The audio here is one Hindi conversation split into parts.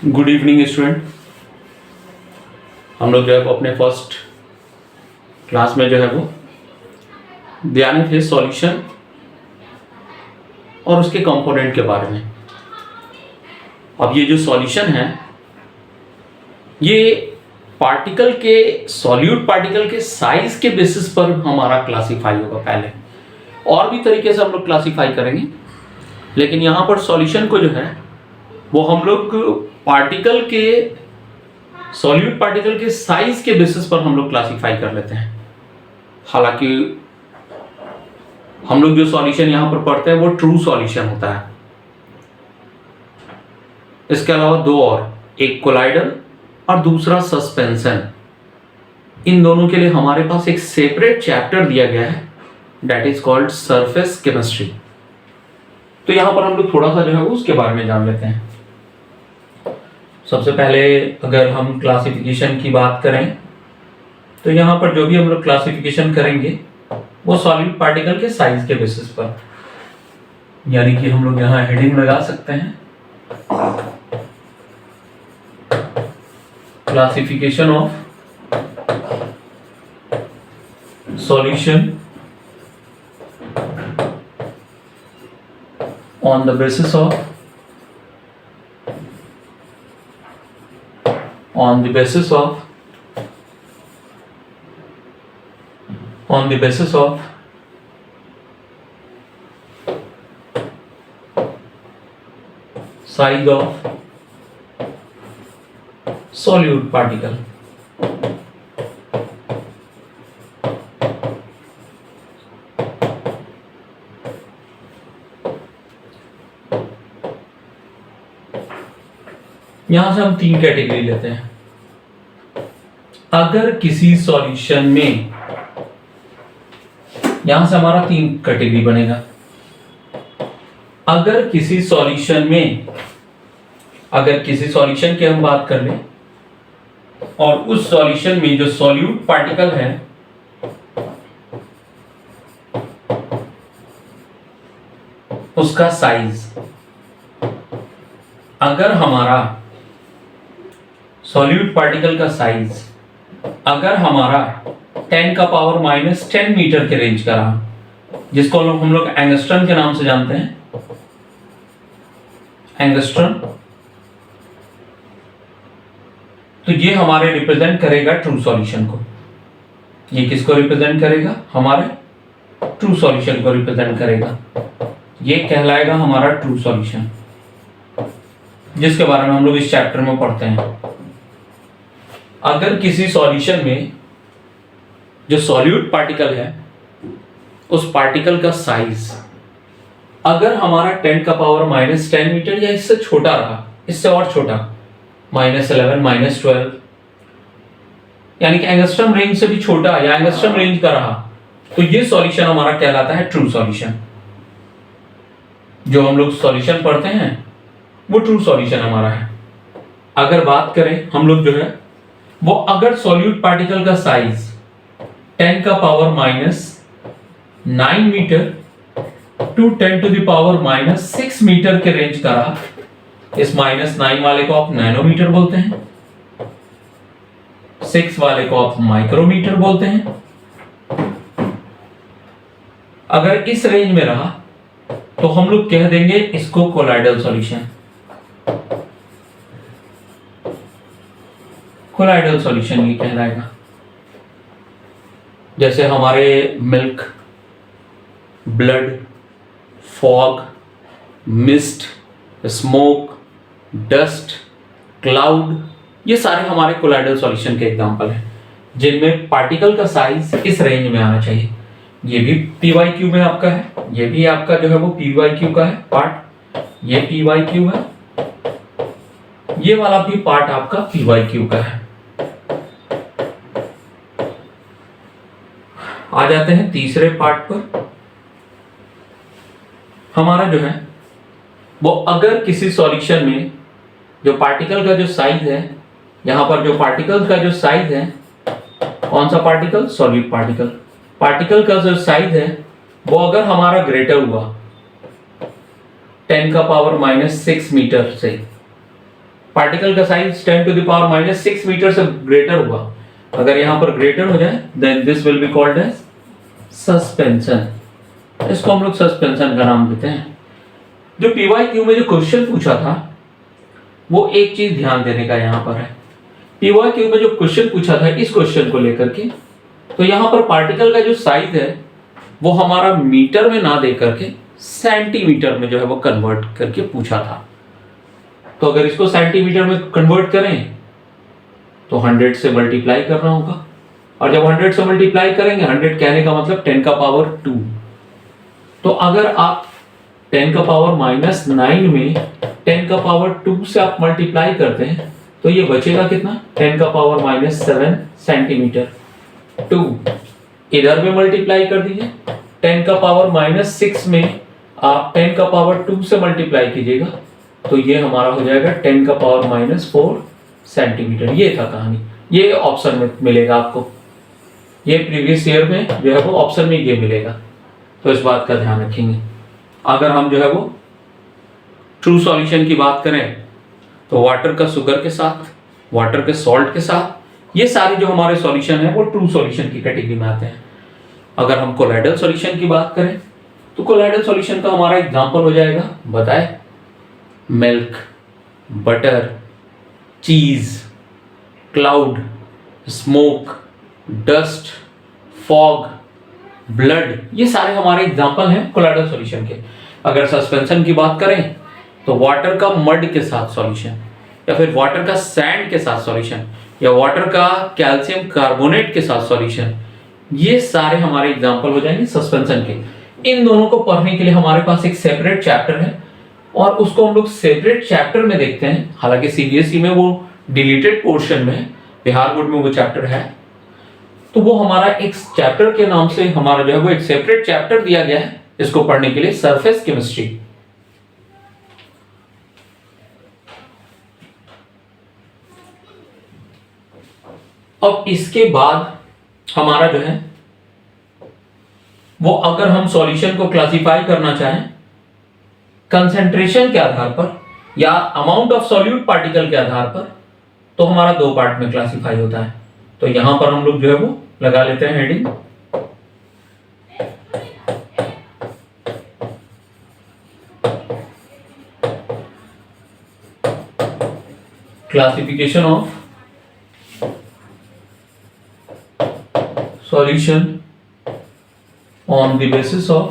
Good evening student. हम लोग जो है वो अपने फर्स्ट क्लास में जो है वो ध्यान थे सॉल्यूशन और उसके कंपोनेंट के बारे में। अब ये जो सॉल्यूशन है ये पार्टिकल के सॉल्यूट पार्टिकल के साइज के बेसिस पर हमारा क्लासिफाई होगा। पहले और भी तरीके से हम लोग क्लासिफाई करेंगे, लेकिन यहाँ पर सॉल्यूशन को जो है वो हम लोग पार्टिकल के सॉल्यूट पार्टिकल के साइज के बेसिस पर हम लोग क्लासिफाई कर लेते हैं। हालांकि हम लोग जो सॉल्यूशन यहाँ पर पढ़ते हैं वो ट्रू सॉल्यूशन होता है। इसके अलावा दो और, एक कोलाइडल और दूसरा सस्पेंशन। इन दोनों के लिए हमारे पास एक सेपरेट चैप्टर दिया गया है, that is called surface chemistry. तो यहां पर हम लोग थोड़ा सा जो है उसके बारे में जान लेते हैं। सबसे पहले अगर हम क्लासिफिकेशन की बात करें तो यहां पर जो भी हम लोग क्लासिफिकेशन करेंगे वो सॉलिड पार्टिकल के साइज के बेसिस पर, यानी कि हम लोग यहां हेडिंग लगा सकते हैं classification of solution on the basis of on the basis of size of solute particle। यहां से हम तीन कैटेगरी लेते हैं। अगर किसी सॉल्यूशन में, यहां से हमारा तीन कैटेगरी बनेगा। अगर किसी सॉल्यूशन की हम बात कर लें और उस सॉल्यूशन में जो सॉल्यूट पार्टिकल है उसका साइज, अगर हमारा सॉल्यूट पार्टिकल का साइज अगर हमारा 10 का पावर -10 मीटर के रेंज का रहा, जिसको हम लोग एंगस्ट्रम के नाम से जानते हैं, एंगस्ट्रम, तो ये हमारे रिप्रेजेंट करेगा ट्रू सॉल्यूशन को। ये किसको रिप्रेजेंट करेगा? हमारे ट्रू सॉल्यूशन को रिप्रेजेंट करेगा। ये कहलाएगा हमारा ट्रू सॉल्यूशन, जिसके बारे में हम लोग इस चैप्टर में पढ़ते हैं। अगर किसी सॉल्यूशन में जो सॉल्यूट पार्टिकल है उस पार्टिकल का साइज अगर हमारा 10 का पावर -10 मीटर या इससे छोटा रहा, इससे और छोटा, -11 -12, यानी कि एंगस्ट्रम रेंज से भी छोटा या एंगस्ट्रम रेंज का रहा, तो ये सॉल्यूशन हमारा कहलाता है ट्रू सॉल्यूशन। जो हम लोग सॉल्यूशन पढ़ते हैं वो ट्रू सॉल्यूशन हमारा है। अगर बात करें हम लोग जो है वो, अगर सॉल्यूट पार्टिकल का साइज 10 का power -9 metre to 10 to the power -6 metre के रेंज का रहा, इस -9 वाले को आप नैनोमीटर बोलते हैं, 6 वाले को आप माइक्रोमीटर बोलते हैं। अगर इस रेंज में रहा तो हम लोग कह देंगे इसको कोलाइडल सॉल्यूशन। कोलाइडल सॉल्यूशन ये कहलाएगा। जैसे हमारे milk, blood, fog, mist, smoke, dust, cloud, ये सारे हमारे कोलाइडल सॉल्यूशन के एग्जांपल हैं, जिनमें पार्टिकल का साइज इस रेंज में आना चाहिए। ये भी PYQ में आपका है, ये भी आपका जो है वो PYQ का है पार्ट, ये PYQ है, ये वाला भी पार्ट आपका PYQ का है। आ जाते हैं तीसरे पार्ट पर। हमारा जो है वो, अगर किसी सॉल्यूशन में जो पार्टिकल का जो साइज है, यहां पर जो पार्टिकल का जो साइज है, कौन सा पार्टिकल? Solute particle. पार्टिकल का जो साइज है वो अगर हमारा ग्रेटर हुआ 10 का पावर -6 मीटर से, पार्टिकल का साइज 10⁻⁻⁶ मीटर से ग्रेटर हुआ, अगर यहां पर ग्रेटर हो जाए then this will be called as suspension. इसको हम लोग सस्पेंशन का नाम देते हैं। जो पीवाईक्यू में जो क्वेश्चन पूछा था वो एक चीज ध्यान देने का यहां पर है। पीवाईक्यू में जो क्वेश्चन पूछा था इस क्वेश्चन को लेकर के, तो यहां पर पार्टिकल का जो साइज है वो हमारा मीटर में ना दे करके सेंटीमीटर में जो है वो कन्वर्ट करके पूछा था। तो अगर इसको सेंटीमीटर में कन्वर्ट करें तो 100 से मल्टीप्लाई करना होगा, और जब 100 से मल्टीप्लाई करेंगे, 100 कहने का मतलब 10⁻²। तो अगर आप 10⁻⁻9 में 10⁻² से आप मल्टीप्लाई करते हैं तो ये बचेगा कितना, 10⁻⁻7 सेंटीमीटर। 2 इधर में मल्टीप्लाई कर दीजिए, 10⁻⁻6 में आप 10⁻² से मल्टीप्लाई कीजिएगा तो ये हमारा हो जाएगा 10⁻⁻4 सेंटीमीटर। ये था कहानी, ये ऑप्शन में मिलेगा आपको, ये प्रीवियस ईयर में जो है वो ऑप्शन में ये मिलेगा, तो इस बात का ध्यान रखेंगे। अगर हम जो है वो ट्रू सॉल्यूशन की बात करें तो वाटर का शुगर के साथ, वाटर के सॉल्ट के साथ, ये सारे जो हमारे सॉल्यूशन है वो ट्रू सॉल्यूशन की कैटेगरी में आते हैं। अगर हम कोलाइडल सॉल्यूशन की बात करें तो कोलाइडल सॉल्यूशन का हमारा एग्जांपल हो जाएगा, बताए, मिल्क, बटर, चीज, cloud, smoke, dust, fog, blood, ये सारे हमारे एग्जांपल हैं कोलाइडल सॉल्यूशन के। अगर सस्पेंशन की बात करें तो वाटर का मड के साथ सॉल्यूशन, या फिर वाटर का सैंड के साथ सॉल्यूशन, या वाटर का कैल्शियम कार्बोनेट के साथ सॉल्यूशन, ये सारे हमारे एग्जांपल हो जाएंगे सस्पेंशन के। इन दोनों को पढ़ने के लिए हमारे पास एक सेपरेट चैप्टर है और उसको हम लोग सेपरेट चैप्टर में देखते हैं। हालांकि सीबीएसई में वो डिलीटेड पोर्शन में है, बिहार बोर्ड में वो चैप्टर है, तो वो हमारा एक चैप्टर के नाम से हमारा जो है वो एक सेपरेट चैप्टर दिया गया है इसको पढ़ने के लिए, सरफेस केमिस्ट्री। अब इसके बाद हमारा जो है वो, अगर हम सॉल्यूशन को क्लासिफाई करना चाहें कंसेंट्रेशन के आधार पर या अमाउंट ऑफ सॉल्यूट पार्टिकल के आधार पर, तो हमारा 2 पार्ट में क्लासिफाई होता है। तो यहां पर हम लोग जो है वो लगा लेते हैं heading, classification of solution on the basis of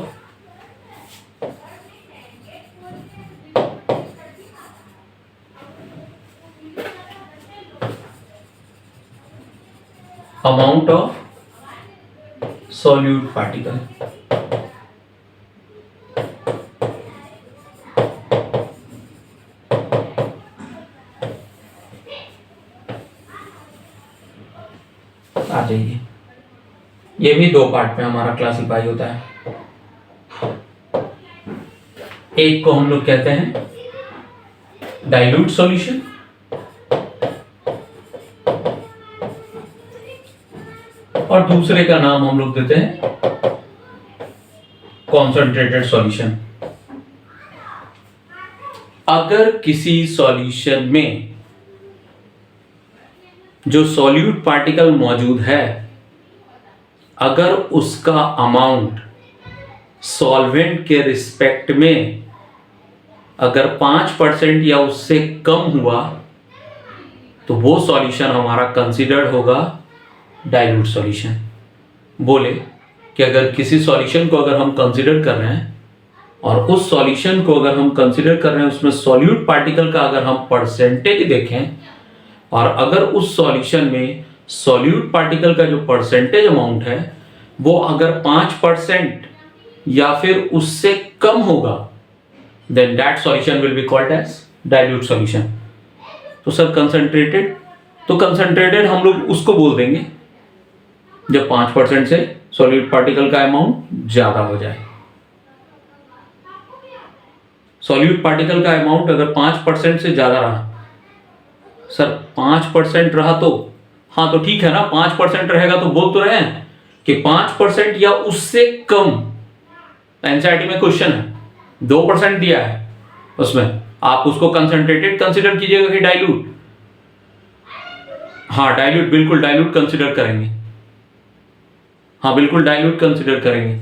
amount of solute particle। आ जाइए, ये भी 2 पार्ट में हमारा क्लासिफाई होता है। एक को हम लोग कहते हैं डाइल्यूट सॉल्यूशन, और दूसरे का नाम हम लोग देते हैं कॉन्सेंट्रेटेड सॉल्यूशन। अगर किसी सॉल्यूशन में जो सॉल्यूट पार्टिकल मौजूद है, अगर उसका अमाउंट सॉल्वेंट के रिस्पेक्ट में अगर 5% या उससे कम हुआ तो वो सॉल्यूशन हमारा कंसीडर्ड होगा डाइल्यूट सॉल्यूशन। बोले कि अगर किसी सॉल्यूशन को अगर हम कंसीडर कर रहे हैं और उस सॉल्यूशन को अगर हम कंसीडर कर रहे हैं उसमें सॉल्यूट पार्टिकल का अगर हम परसेंटेज देखें, और अगर उस सॉल्यूशन में सॉल्यूट पार्टिकल का जो परसेंटेज अमाउंट है वो अगर 5% या फिर उससे कम होगा, then that solution will be called as dilute solution. तो सर कंसंट्रेटेड, तो कंसंट्रेटेड हम लोग उसको बोल देंगे जब 5% से सॉल्यूट पार्टिकल का अमाउंट ज्यादा हो जाए। सॉल्यूट पार्टिकल का अमाउंट अगर 5% से ज्यादा रहा, सर 5% रहा तो हाँ तो ठीक है ना, 5% रहेगा तो बोल तो रहे हैं कि 5% या उससे कम। एनसीईआरटी में क्वेश्चन है, 2% दिया है उसमें, आप उसको कंसंट्रेटेड कंसिडर कीजिएगा कि डाइल्यूट? हाँ डाइल्यूट, बिल्कुल डाइल्यूट कंसिडर करेंगे। हाँ बिल्कुल डाइल्यूट कंसिडर करेंगे।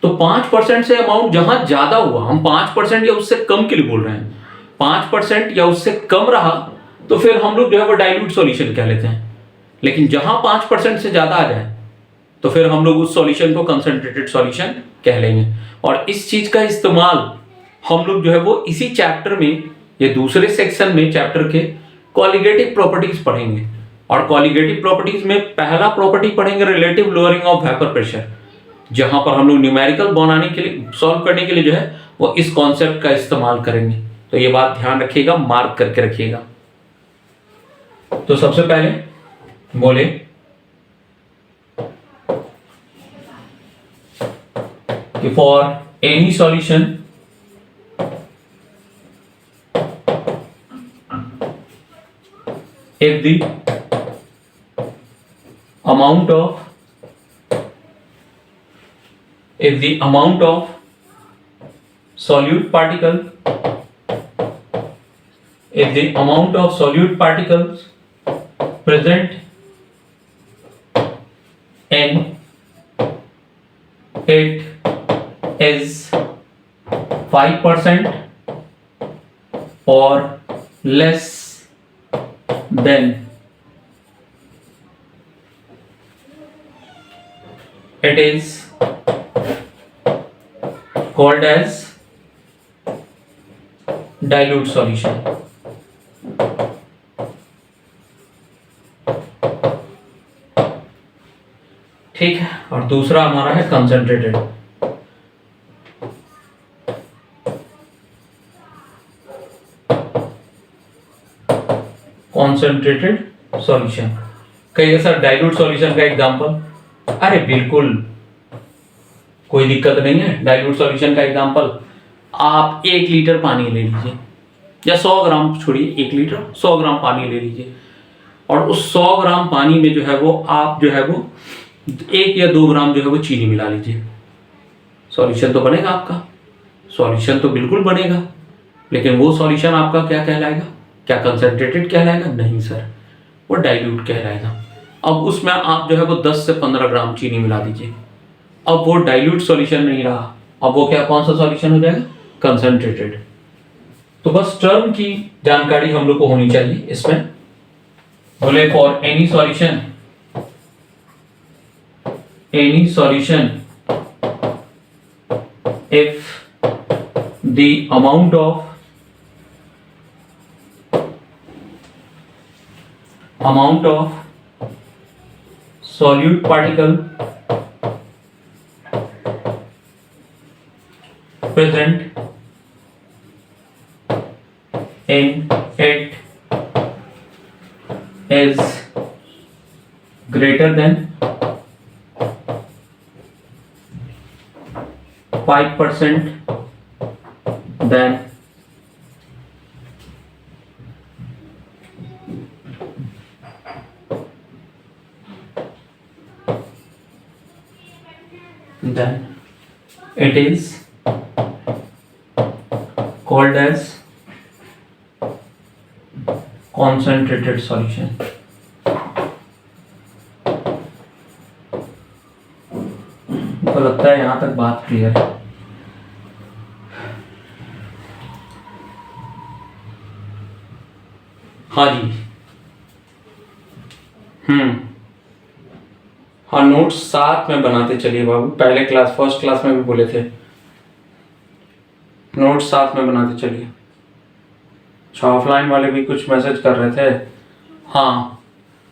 तो 5% से अमाउंट जहां ज्यादा हुआ, हम 5% या उससे कम के लिए बोल रहे हैं, 5% या उससे कम रहा तो फिर हम लोग जो है वो डाइल्यूट सॉल्यूशन कह लेते हैं। लेकिन जहां 5% से ज्यादा आ जाए तो फिर हम लोग उस सॉल्यूशन को कंसंट्रेटेड सॉल्यूशन कह लेंगे। और इस चीज का इस्तेमाल हम लोग जो है वो इसी चैप्टर में, ये दूसरे सेक्शन में चैप्टर के कॉलिगेटिव प्रॉपर्टीज पढ़ेंगे। और कॉलिगेटिव प्रॉपर्टीज में पहला प्रॉपर्टी पढ़ेंगे relative lowering of vapour pressure, जहां पर हम लोग न्यूमेरिकल बनाने के लिए, सॉल्व करने के लिए जो है वो इस कॉन्सेप्ट का इस्तेमाल करेंगे। तो ये बात ध्यान रखिएगा, मार्क करके रखिएगा। तो सबसे पहले बोले कि for any solution if the amount of solute particles present in it is 5% or less then it is called as dilute solution. ठीक है, और दूसरा हमारा है कंसंट्रेटेड। कॉन्सेंट्रेटेड सॉल्यूशन कहिए सर डाइल्यूट सॉल्यूशन का एग्जांपल। अरे बिल्कुल कोई दिक्कत नहीं है। डाइल्यूट सॉल्यूशन का एग्जांपल आप 1 लीटर पानी ले लीजिए, या 100 ग्राम, छोड़िए 1 लीटर, 100 ग्राम पानी ले लीजिए, और उस 100 ग्राम पानी में जो है वो आप जो है वो 1 या 2 ग्राम जो है वो चीनी मिला लीजिए। सॉल्यूशन तो बनेगा आपका, सॉल्यूशन तो बिल्कुल बनेगा, लेकिन वो सॉल्यूशन आपका क्या कहलाएगा? क्या कंसंट्रेटेड कहलाएगा? नहीं सर, वो डाइल्यूट कहलाएगा। अब उसमें आप जो है वो 10 से 15 ग्राम चीनी मिला दीजिए, अब वो डाइल्यूट सॉल्यूशन नहीं रहा, अब वो क्या, कौन सा सॉल्यूशन हो जाएगा? कंसंट्रेटेड। तो बस टर्म की जानकारी हम लोग को होनी चाहिए इसमें। बोले for any solution if the amount of solute particle present in it is greater than 5%, then it is called as concentrated solution. तो लगता है यहां तक बात क्लियर है। हाँ जी, हाँ नोट्स साथ में बनाते चलिए बाबू, पहले क्लास, फर्स्ट क्लास में भी बोले थे नोट्स साथ में बनाते चलिए। अच्छा, ऑफलाइन वाले भी कुछ मैसेज कर रहे थे। हाँ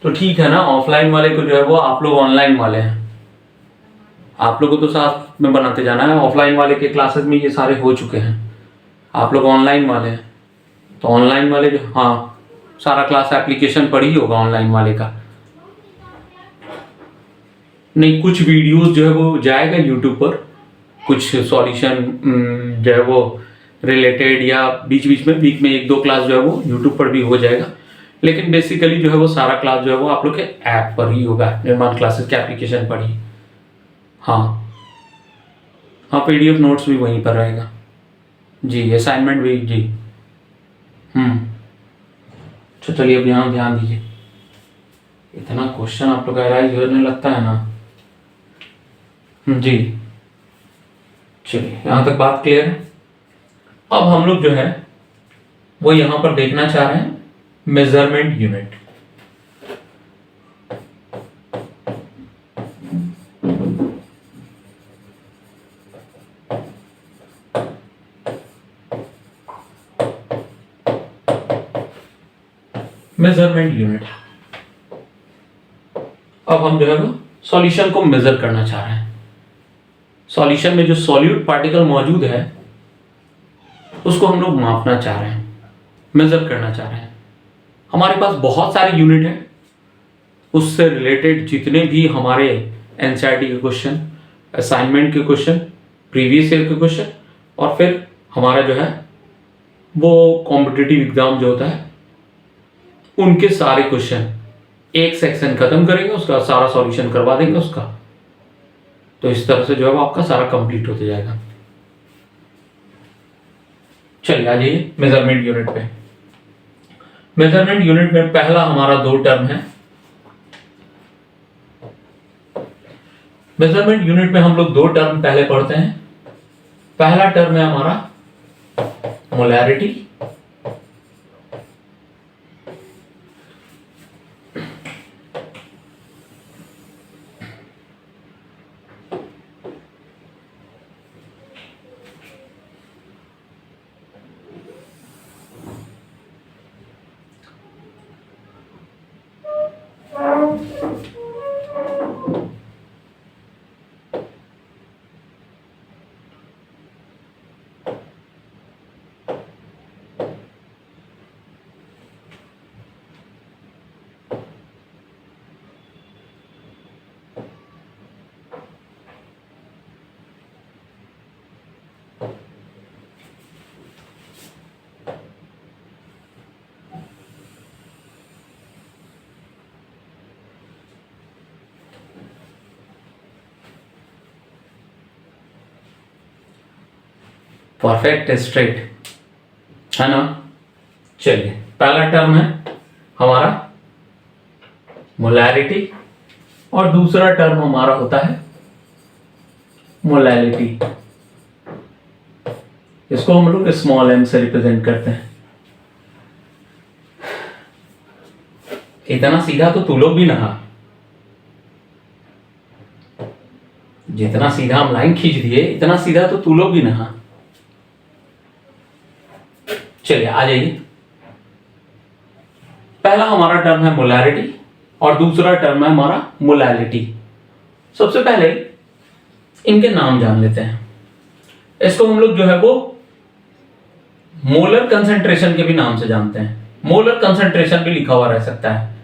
तो ठीक है ना, ऑफलाइन वाले को जो है वो आप लोग ऑनलाइन वाले हैं, आप लोगों को तो साथ में बनाते जाना है। ऑफलाइन वाले के क्लासेस में ये सारे हो चुके हैं, आप लोग ऑनलाइन वाले हैं, तो ऑनलाइन वाले जो, हाँ सारा क्लास एप्लीकेशन पर ही होगा ऑनलाइन वाले का। नहीं, कुछ वीडियोस जो है वो जाएगा यूट्यूब पर, कुछ सॉल्यूशन जो है वो रिलेटेड, या बीच बीच में वीक में 1-2 क्लास जो है वो यूट्यूब पर भी हो जाएगा, लेकिन बेसिकली जो है वो सारा क्लास जो है वो आप लोग के ऐप पर ही होगा, निर्माण क्लासेस के एप्लीकेशन पर ही। हाँ हाँ, PDF नोट्स भी वहीं पर रहेगा। जी असाइनमेंट भी जी। तो चलिए अब यहाँ ध्यान दीजिए, इतना क्वेश्चन आप लोग एनालाइज करने लगता है ना। जी चलिए यहाँ तक बात क्लियर है। अब हम लोग जो है वो यहाँ पर देखना चाह रहे हैं मेजरमेंट यूनिट। मेजरमेंट यूनिट, अब हम जो है वो सॉल्यूशन को मेजर करना चाह रहे हैं। सॉल्यूशन में जो सॉल्यूट पार्टिकल मौजूद है उसको हम लोग मापना चाह रहे हैं, मेजर करना चाह रहे हैं। हमारे पास बहुत सारे यूनिट हैं, उससे रिलेटेड जितने भी हमारे एनसीईआरटी के क्वेश्चन, असाइनमेंट के क्वेश्चन, प्रीवियस ईयर के क्वेश्चन, और फिर हमारा जो है वो कॉम्पिटिटिव एग्जाम जो होता है उनके सारे क्वेश्चन एक सेक्शन खत्म करेंगे, उसका सारा सॉल्यूशन करवा देंगे उसका। तो इस तरह से जो है वो आपका सारा कंप्लीट होते जाएगा। चलिए आ जाइए मेजरमेंट यूनिट पे। मेजरमेंट यूनिट में पहला हमारा 2 टर्म है। मेजरमेंट यूनिट में हम लोग 2 टर्म पहले पढ़ते हैं। पहला टर्म है हमारा मोलैरिटी, परफेक्ट स्ट्रेट है ना। चलिए पहला टर्म है हमारा मोलैरिटी और दूसरा टर्म हमारा होता है मोलैलिटी। इसको हम लोग स्मॉल m से रिप्रेजेंट करते हैं। इतना सीधा तो तू लोग भी नहा, जितना सीधा हम लाइन खींच दिए इतना सीधा तो तू लोग भी नहा। चलिए आ जाइए, पहला हमारा टर्म है मोलैरिटी और दूसरा टर्म है हमारा मोलैलिटी। सबसे पहले इनके नाम जान लेते हैं। इसको हम लोग जो है वो मोलर कंसंट्रेशन के भी नाम से जानते हैं। मोलर कंसंट्रेशन भी लिखा हुआ रह सकता है,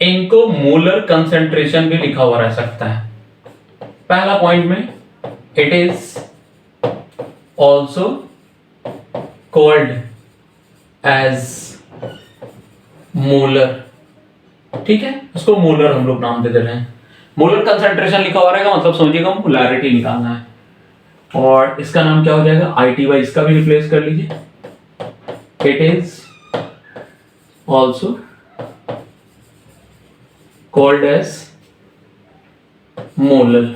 इनको मोलर कंसंट्रेशन भी लिखा हुआ रह सकता है। पहला पॉइंट में it is also called as molar. ठीक है, उसको मोलर हम लोग नाम दे रहे हैं। मोलर कंसंट्रेशन लिखा हुआ रहेगा मतलब समझिएगा मोलैरिटी निकालना है, और इसका नाम क्या हो जाएगा ITY, इसका भी रिप्लेस कर लीजिए। It is also called as molar.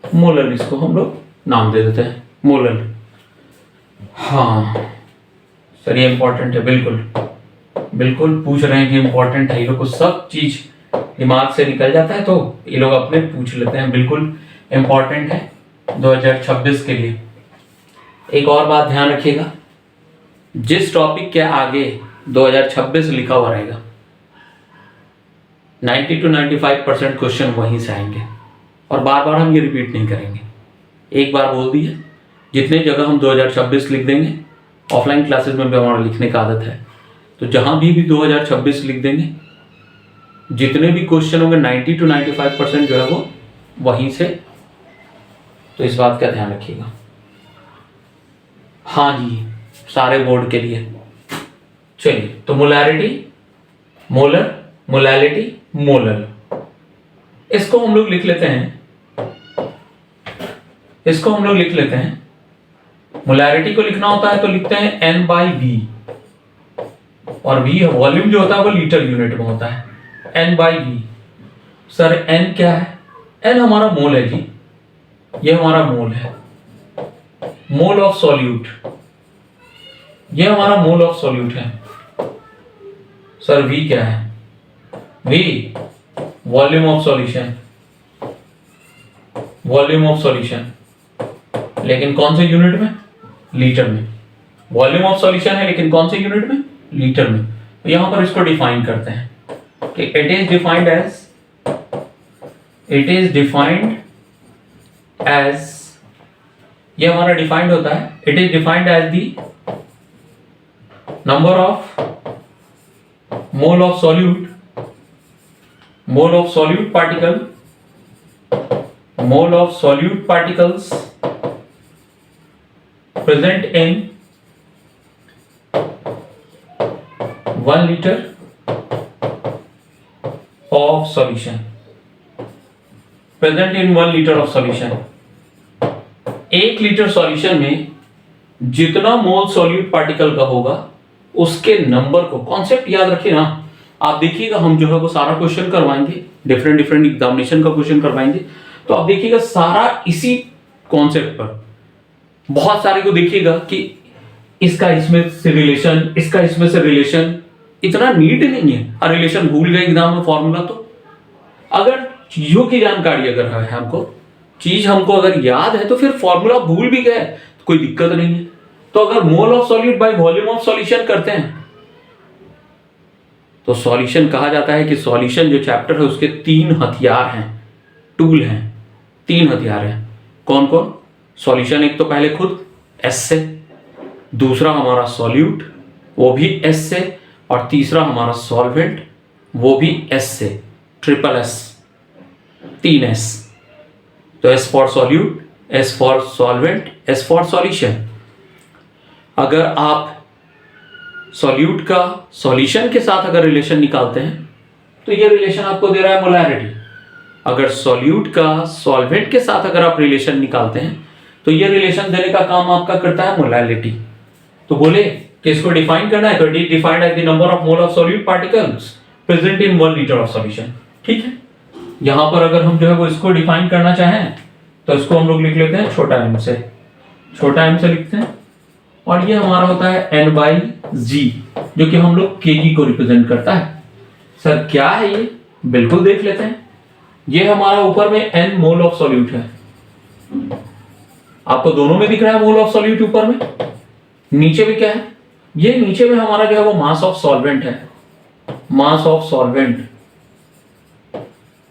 Molar इसको हम लोग नाम दे देते हैं मोलर। हाँ सर ये इंपॉर्टेंट है, बिल्कुल बिल्कुल पूछ रहे हैं कि इंपॉर्टेंट है। ये लोग को सब चीज दिमाग से निकल जाता है तो ये लोग अपने पूछ लेते हैं, बिल्कुल इंपॉर्टेंट है 2026 के लिए। एक और बात ध्यान रखिएगा, जिस टॉपिक के आगे 2026 लिखा हुआ रहेगा 90 to 95% क्वेश्चन वहीं से आएंगे, और बार बार हम ये रिपीट नहीं करेंगे। एक बार बोल दिए, जितने जगह हम 2026 लिख देंगे, ऑफलाइन क्लासेस में भी हमारा लिखने का आदत है, तो जहां भी 2026 लिख देंगे, जितने भी क्वेश्चन होंगे 90 to 95% जो है वो वहीं से। तो इस बात का ध्यान रखिएगा। हाँ जी, सारे बोर्ड के लिए। चलिए तो मोलैरिटी, मोलर, मोलैलिटी, मोलर, इसको हम लोग लिख लेते हैं, इसको हम लोग लिख लेते हैं मोलैरिटी को लिखना होता है तो लिखते हैं N बाई वी, और वी वॉल्यूम जो होता है वो लीटर यूनिट में होता है, N by V. Sir N क्या है? N हमारा मोल है जी, ये हमारा मोल है, मोल ऑफ सॉल्यूट, ये हमारा मोल ऑफ सॉल्यूट है। सर V क्या है? V volume of solution, volume of solution, लेकिन कौन से यूनिट में? लीटर में। वॉल्यूम ऑफ सॉल्यूशन है लेकिन कौन से यूनिट में? लीटर में। तो यहां पर इसको डिफाइन करते हैं कि इट इज डिफाइंड एज, ये हमारा डिफाइंड होता है, it is defined as the number of mole of solute, mole of solute particle, mole of solute particles present in 1 liter of solution, present in 1 liter of solution। 1 litre solution में जितना मोल सॉल्यूट पार्टिकल का होगा उसके नंबर को, कॉन्सेप्ट याद रखिए ना। आप देखिएगा हम जो है वो सारा क्वेश्चन करवाएंगे, डिफरेंट डिफरेंट एग्जामिनेशन का क्वेश्चन करवाएंगे, तो आप देखिएगा सारा इसी कॉन्सेप्ट पर। बहुत सारे को देखिएगा कि इसका इसमें से रिलेशन, इसका इसमें से रिलेशन, इतना नीड नहीं है। रिलेशन भूल गए एग्जाम में फॉर्मूला, तो अगर चीजों की जानकारी अगर है हमको, चीज हमको अगर याद है तो फिर फॉर्मूला भूल भी गए तो कोई दिक्कत नहीं है। तो अगर मोल of solute by volume of solution करते हैं तो सॉल्यूशन कहा जाता है कि सॉल्यूशन जो चैप्टर है उसके 3 हथियार हैं, टूल हैं, 3 हथियार हैं। कौन कौन? सॉल्यूशन एक तो पहले खुद S से, दूसरा हमारा सॉल्यूट वो भी S से, और तीसरा हमारा सॉल्वेंट वो भी S से, ट्रिपल S, 3 S। तो S for solute, S for solvent, S for solution. अगर आप सॉल्यूट का सॉल्यूशन के साथ अगर रिलेशन निकालते हैं तो ये रिलेशन आपको दे रहा है मोलैरिटी। अगर सॉल्यूट का सॉल्वेंट के साथ अगर आप रिलेशन निकालते हैं तो ये रिलेशन देने का काम आपका करता है मोलैरिटी। तो बोले कि इसको डिफाइन करना है तो it is defined as the number of mole of solute particles present in 1 litre of solution. ठीक है, यहां पर अगर हम जो है वो इसको डिफाइन करना चाहें तो इसको हम लोग लिख लेते हैं छोटा m से, छोटा m से लिखते हैं, और ये हमारा होता है n बाई जी, जो कि हम लोग kg को रिप्रेजेंट करता है। सर क्या है ये? बिल्कुल देख लेते हैं। ये हमारा ऊपर में n मोल ऑफ सॉल्यूट है, आपको दोनों में दिख रहा है मोल ऑफ सॉल्यूट ऊपर में, नीचे भी क्या है? ये नीचे में हमारा जो है वो मास ऑफ सॉल्वेंट है, मास ऑफ सॉल्वेंट,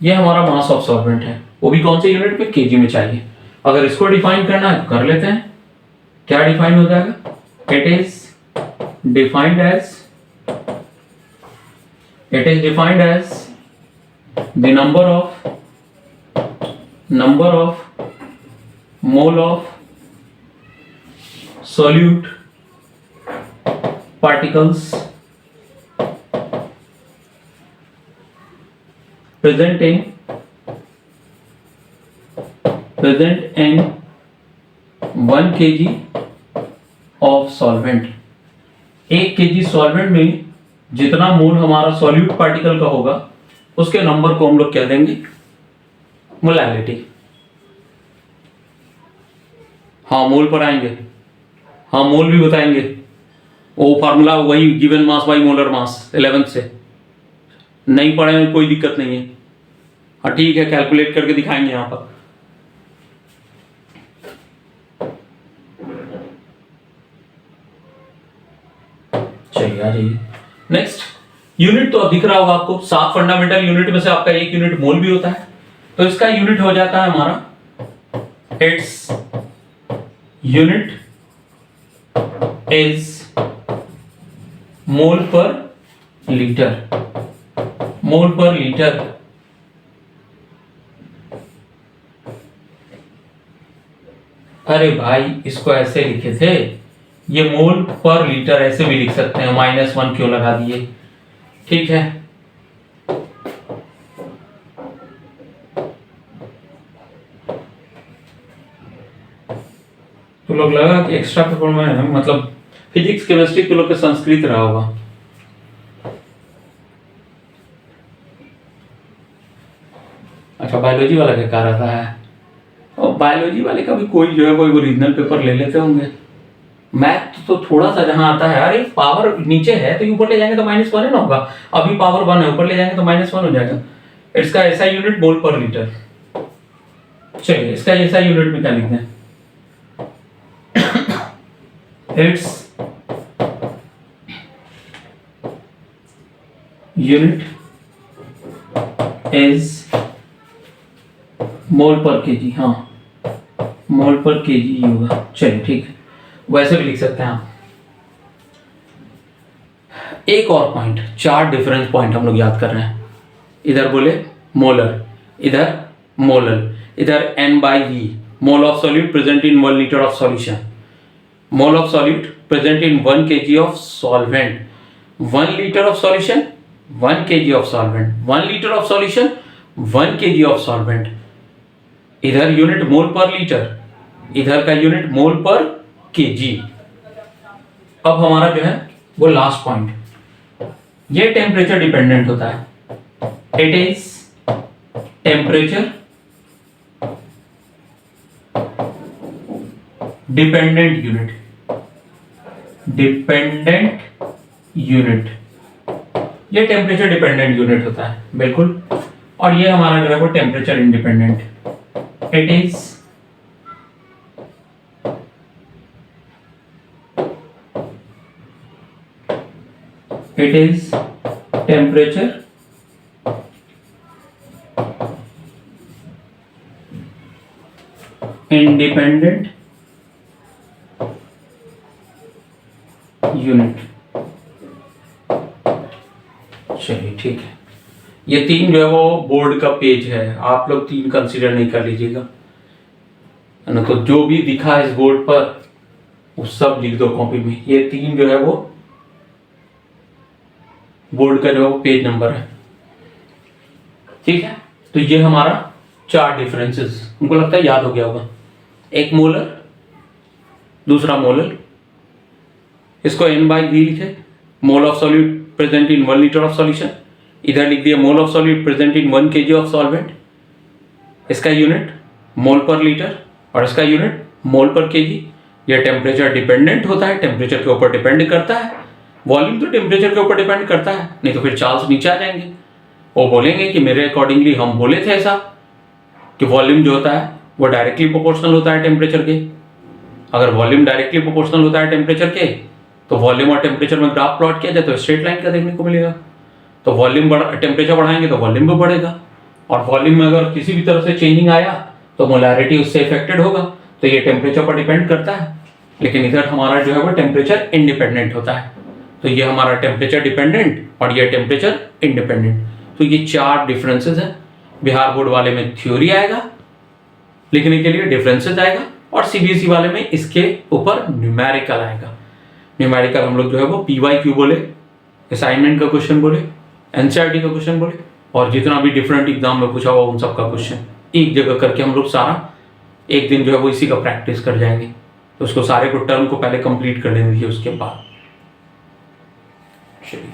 ये हमारा मास ऑफ सॉल्वेंट है, वो भी कौन से यूनिट में? केजी में चाहिए। अगर इसको डिफाइन करना है तो कर लेते हैं। क्या डिफाइन हो जाएगा? It is defined as the number of mole of solute particles present in 1 kg of solvent। 1 kg solvent में जितना मोल हमारा सॉल्यूट पार्टिकल का होगा उसके नंबर को हम लोग क्या देंगे? मोलैरिटी। हाँ मोल पर आएंगे, हाँ मोल भी बताएंगे, वो फार्मूला वही given mass by molar mass 11th से, नहीं पढ़े कोई दिक्कत नहीं है। हाँ ठीक है, कैलकुलेट करके दिखाएंगे यहां पर। चलिए आ जाइए नेक्स्ट। यूनिट तो अब दिख रहा होगा आपको, 7 फंडामेंटल यूनिट में से आपका एक यूनिट मोल भी होता है, तो इसका यूनिट हो जाता है हमारा, इट्स यूनिट इज मोल पर लीटर, मोल पर लीटर। अरे भाई इसको ऐसे लिखे थे, ये मोल पर लीटर ऐसे भी लिख सकते हैं, -1 क्यों लगा दिए? ठीक है, तो लोग लगा कि एक्स्ट्रा पेपर में मतलब फिजिक्स केमिस्ट्री के लोग के संस्कृत रहा होगा। अच्छा बायोलॉजी वाला क्या कर रहा है, और बायोलॉजी वाले का भी कोई जो है कोई ओरिजिनल पेपर ले लेते होंगे। मैथ तो थोड़ा सा जहां आता है, अरे पावर नीचे है तो ऊपर ले जाएंगे तो -1 ही ना होगा, अभी पावर 1 है ऊपर ले जाएंगे तो -1 हो जाएगा। इसका ऐसा यूनिट मोल पर लीटर। चलिए इसका ऐसा यूनिट में क्या लिखते हैं, इट्स यूनिट इज मोल पर केजी। हाँ मोल पर केजी होगा। चलिए ठीक है, वैसे भी लिख सकते हैं आप। एक और पॉइंट, 4 डिफरेंस पॉइंट हम लोग याद कर रहे हैं। इधर बोले मोलर, इधर मोलर, इधर N/V, mole of solute present in 1 litre of solution, mole of solute present in 1 kg of solvent, 1 litre of solution 1 kg of solvent, 1 litre of solution 1 kg of solvent. इधर यूनिट मोल पर लीटर, इधर का यूनिट मोल पर केजी। अब हमारा जो है वो लास्ट पॉइंट, ये टेम्परेचर डिपेंडेंट होता है। It is temperature dependent unit, dependent unit, ये टेम्परेचर डिपेंडेंट यूनिट होता है बिल्कुल। और ये हमारा जो है वो temperature independent. It is temperature independent unit. चलिए ठीक है, ये 3 जो है वो बोर्ड का पेज है, आप लोग 3 कंसीडर नहीं कर लीजिएगा ना, तो जो भी दिखा है इस बोर्ड पर वो सब लिख दो कॉपी में। ये 3 जो है वो बोर्ड का जो है वो पेज नंबर है। ठीक है, तो ये हमारा 4 डिफरेंसेस, उनको लगता है याद हो गया होगा। एक मोलर, दूसरा मोलर, इसको N/V लिखे, मोल of solute present in 1 litre of solution, इधर लिख दिया मोल of solute present in 1 kg of solvent. इसका यूनिट मोल पर लीटर और इसका यूनिट मोल पर केजी। यह टेम्परेचर डिपेंडेंट होता है, टेम्परेचर के ऊपर डिपेंड करता है। वॉल्यूम तो टेम्परेचर के ऊपर डिपेंड करता है, नहीं तो फिर चार्ल्स नीचे आ जाएंगे। वो बोलेंगे कि मेरे अकॉर्डिंगली हम बोले थे ऐसा कि वॉल्यूम जो होता है वो डायरेक्टली प्रोपोर्शनल होता है टेम्परेचर के। अगर वॉल्यूम डायरेक्टली प्रोपोर्शनल होता है टेम्परेचर के, तो वॉल्यूम और टेम्परेचर में ग्राफ प्लॉट किया जाए तो स्ट्रेट लाइन का देखने को मिलेगा। तो वॉल्यूम टेम्परेचर बढ़ाएंगे तो वॉल्यूम भी बढ़ेगा, और वॉल्यूम में अगर किसी भी तरह से चेंजिंग आया तो मोलैरिटी उससे इफेक्टेड होगा। तो ये टेम्परेचर पर डिपेंड करता है, लेकिन इधर हमारा जो है वो टेम्परेचर इंडिपेंडेंट होता है। तो ये हमारा टेम्परेचर डिपेंडेंट और ये टेम्परेचर इंडिपेंडेंट। तो ये 4 डिफरेंसेस है। बिहार बोर्ड वाले में थ्योरी आएगा, लिखने के लिए डिफरेंसेस आएगा, और CBSE वाले में इसके ऊपर न्यूमेरिकल आएगा। न्यूमेरिकल हम लोग जो है वो PYQ बोले, असाइनमेंट का क्वेश्चन बोले, NCERT का क्वेश्चन बोले, और जितना भी डिफरेंट एग्जाम में पूछा हुआ उन सब का क्वेश्चन एक जगह करके हम लोग सारा एक दिन जो है वो इसी का प्रैक्टिस कर जाएंगे। तो उसको सारे को टर्म को पहले कंप्लीट कर लेने दीजिए, उसके बाद चलिए।